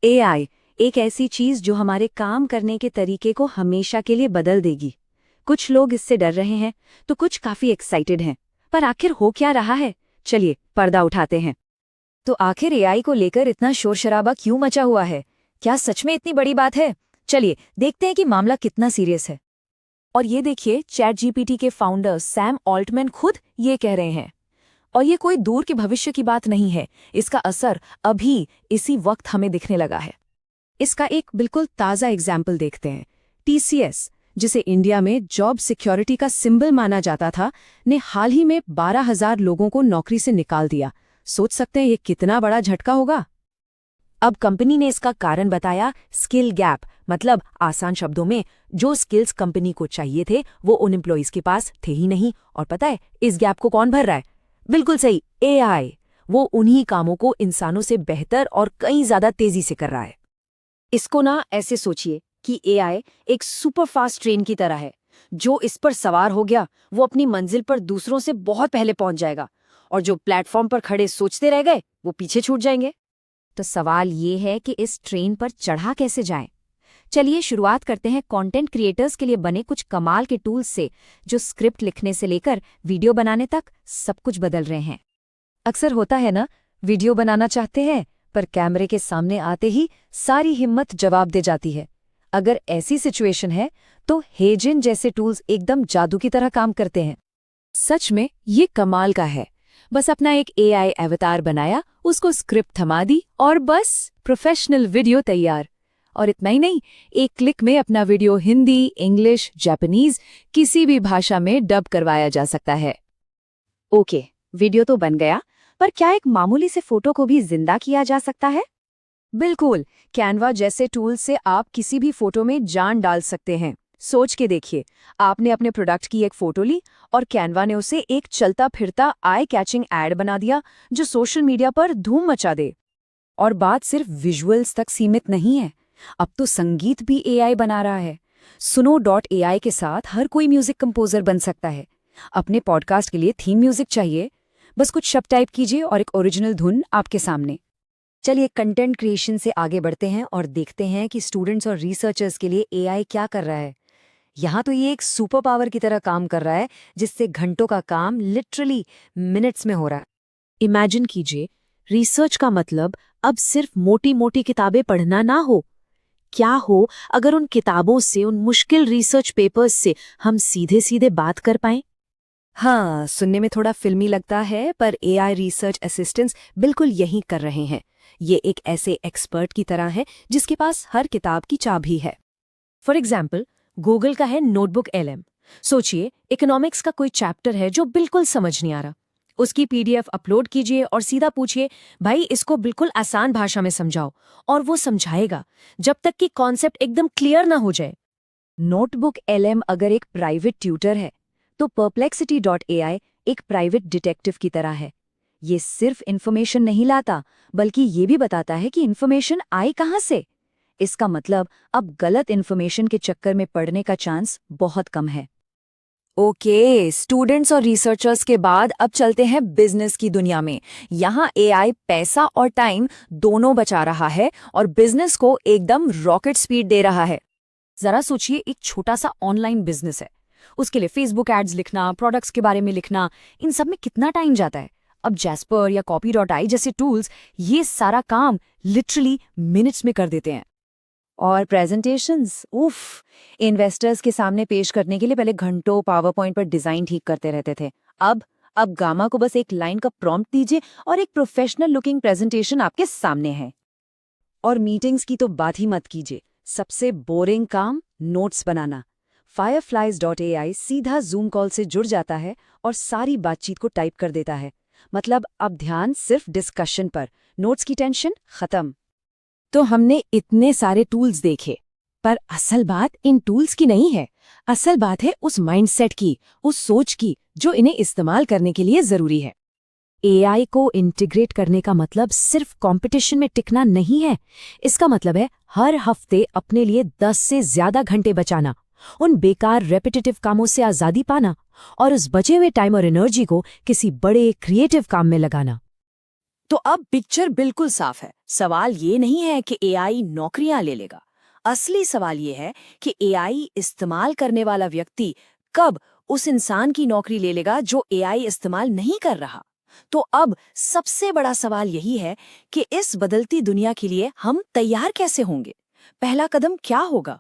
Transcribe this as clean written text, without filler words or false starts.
AI एक ऐसी चीज जो हमारे काम करने के तरीके को हमेशा के लिए बदल देगी। कुछ लोग इससे डर रहे हैं तो कुछ काफी एक्साइटेड हैं। पर आखिर हो क्या रहा है, चलिए पर्दा उठाते हैं। तो आखिर एआई को लेकर इतना शोर शराबा क्यों मचा हुआ है? क्या सच में इतनी बड़ी बात है? चलिए देखते हैं कि मामला कितना सीरियस है। और ये देखिए, चैट जीपीटी के फाउंडर सैम ऑल्टमैन खुद ये कह रहे हैं। और ये कोई दूर के भविष्य की बात नहीं है, इसका असर अभी इसी वक्त हमें दिखने लगा है। इसका एक बिल्कुल ताज़ा एग्जाम्पल देखते हैं। टीसीएस, जिसे इंडिया में जॉब सिक्योरिटी का सिंबल माना जाता था, ने हाल ही में 12,000 लोगों को नौकरी से निकाल दिया। सोच सकते हैं ये कितना बड़ा झटका होगा। अब कंपनी ने इसका कारण बताया स्किल गैप, मतलब आसान शब्दों में जो स्किल्स कंपनी को चाहिए थे वो उन एम्प्लॉइज के पास थे ही नहीं। और पता है इस गैप को कौन भर रहा है? बिल्कुल सही, एआई। वो उन्हीं कामों को इंसानों से बेहतर और कई ज्यादा तेजी से कर रहा है। इसको ना ऐसे सोचिए कि एआई एक सुपरफास्ट ट्रेन की तरह है। जो इस पर सवार हो गया वो अपनी मंजिल पर दूसरों से बहुत पहले पहुंच जाएगा, और जो प्लेटफॉर्म पर खड़े सोचते रह गए वो पीछे छूट जाएंगे। तो सवाल ये है कि इस ट्रेन पर चढ़ा कैसे जाएं? चलिए शुरुआत करते हैं कंटेंट क्रिएटर्स के लिए बने कुछ कमाल के टूल्स से, जो स्क्रिप्ट लिखने से लेकर वीडियो बनाने तक सब कुछ बदल रहे हैं। अक्सर होता है ना, वीडियो बनाना चाहते हैं पर कैमरे के सामने आते ही सारी हिम्मत जवाब दे जाती है। अगर ऐसी सिचुएशन है तो हेजिन जैसे टूल्स एकदम जादू की तरह काम करते हैं। सच में ये कमाल का है। बस अपना एक एआई अवतार बनाया, उसको स्क्रिप्ट थमा दी और बस प्रोफेशनल वीडियो तैयार। और इतना ही नहीं, एक क्लिक में अपना वीडियो हिंदी, इंग्लिश, जापानीज किसी भी भाषा में डब करवाया जा सकता है। ओके, वीडियो तो बन गया, पर क्या एक मामूली से फोटो को भी जिंदा किया जा सकता है? बिल्कुल, कैनवा जैसे टूल से आप किसी भी फोटो में जान डाल सकते हैं। सोच के देखिए, आपने अपने प्रोडक्ट की एक फोटो ली और कैनवा ने उसे एक चलता फिरता आई कैचिंग एड बना दिया जो सोशल मीडिया पर धूम मचा दे। और बात सिर्फ विजुअल्स तक सीमित नहीं है, अब तो संगीत भी एआई बना रहा है। suno.ai के साथ हर कोई म्यूजिक कंपोजर बन सकता है। अपने पॉडकास्ट के लिए थीम म्यूजिक चाहिए, बस कुछ शब्द टाइप कीजिए और एक ओरिजिनल धुन आपके सामने। चलिए कंटेंट क्रिएशन से आगे बढ़ते हैं और देखते हैं कि स्टूडेंट्स और रिसर्चर्स के लिए एआई क्या कर रहा है। यहाँ तो ये एक सुपर पावर की तरह काम कर रहा है, जिससे घंटों का काम लिटरली मिनट्स में हो रहा है। इमेजिन कीजिए, रिसर्च का मतलब अब सिर्फ मोटी मोटी किताबें पढ़ना ना हो। क्या हो अगर उन किताबों से, उन मुश्किल रिसर्च पेपर्स से हम सीधे सीधे बात कर पाएं? हाँ, सुनने में थोड़ा फिल्मी लगता है, पर एआई रिसर्च असिस्टेंट्स बिल्कुल यही कर रहे हैं। ये एक ऐसे एक्सपर्ट की तरह है जिसके पास हर किताब की चाबी है। फॉर एग्जाम्पल, गूगल का है नोटबुक एलएम। सोचिए, इकोनॉमिक्स का कोई चैप्टर है जो बिल्कुल समझ नहीं आ रहा। उसकी पीडीएफ अपलोड कीजिए और सीधा पूछिए, भाई इसको बिल्कुल आसान भाषा में समझाओ, और वो समझाएगा जब तक कि कॉन्सेप्ट एकदम क्लियर ना हो जाए। नोटबुक एलएम अगर एक प्राइवेट ट्यूटर है, तो perplexity.ai एक प्राइवेट डिटेक्टिव की तरह है। ये सिर्फ इन्फॉर्मेशन नहीं लाता, बल्कि ये भी बताता है कि इन्फॉर्मेशन आई कहाँ से। इसका मतलब अब गलत इन्फॉर्मेशन के चक्कर में पड़ने का चांस बहुत कम है। ओके, स्टूडेंट्स और रिसर्चर्स के बाद अब चलते हैं बिजनेस की दुनिया में। यहाँ एआई पैसा और टाइम दोनों बचा रहा है और बिजनेस को एकदम रॉकेट स्पीड दे रहा है। जरा सोचिए, एक छोटा सा ऑनलाइन बिजनेस है, उसके लिए फेसबुक एड्स लिखना, प्रोडक्ट्स के बारे में लिखना, इन सब में कितना टाइम जाता है। अब जैस्पर या copy.ai जैसे टूल्स ये सारा काम लिटरली मिनट्स में कर देते हैं। और प्रेजेंटेशंस, उफ, इन्वेस्टर्स के सामने पेश करने के लिए पहले घंटों पावर पॉइंट पर डिजाइन ठीक करते रहते थे। अब गामा को बस एक लाइन का प्रॉम्प्ट दीजिए और एक प्रोफेशनल लुकिंग प्रेजेंटेशन आपके सामने है। और मीटिंग्स की तो बात ही मत कीजिए। सबसे बोरिंग काम, नोट्स बनाना। fireflies.ai सीधा जूम कॉल से जुड़ जाता है और सारी बातचीत को टाइप कर देता है। मतलब अब ध्यान सिर्फ डिस्कशन पर, नोट्स की टेंशन खत्म। तो हमने इतने सारे टूल्स देखे, पर असल बात इन टूल्स की नहीं है। असल बात है उस माइंडसेट की, उस सोच की जो इन्हें इस्तेमाल करने के लिए जरूरी है। एआई को इंटीग्रेट करने का मतलब सिर्फ कंपटीशन में टिकना नहीं है। इसका मतलब है हर हफ्ते अपने लिए 10 से ज्यादा घंटे बचाना, उन बेकार रेपिटेटिव कामों से आजादी पाना और उस बचे हुए टाइम और एनर्जी को किसी बड़े क्रिएटिव काम में लगाना। तो अब पिक्चर बिल्कुल साफ है। सवाल ये नहीं है कि एआई नौकरियां ले लेगा। असली सवाल ये है कि एआई इस्तेमाल करने वाला व्यक्ति कब उस इंसान की नौकरी ले लेगा जो एआई इस्तेमाल नहीं कर रहा। तो अब सबसे बड़ा सवाल यही है कि इस बदलती दुनिया के लिए हम तैयार कैसे होंगे? पहला कदम क्या होगा?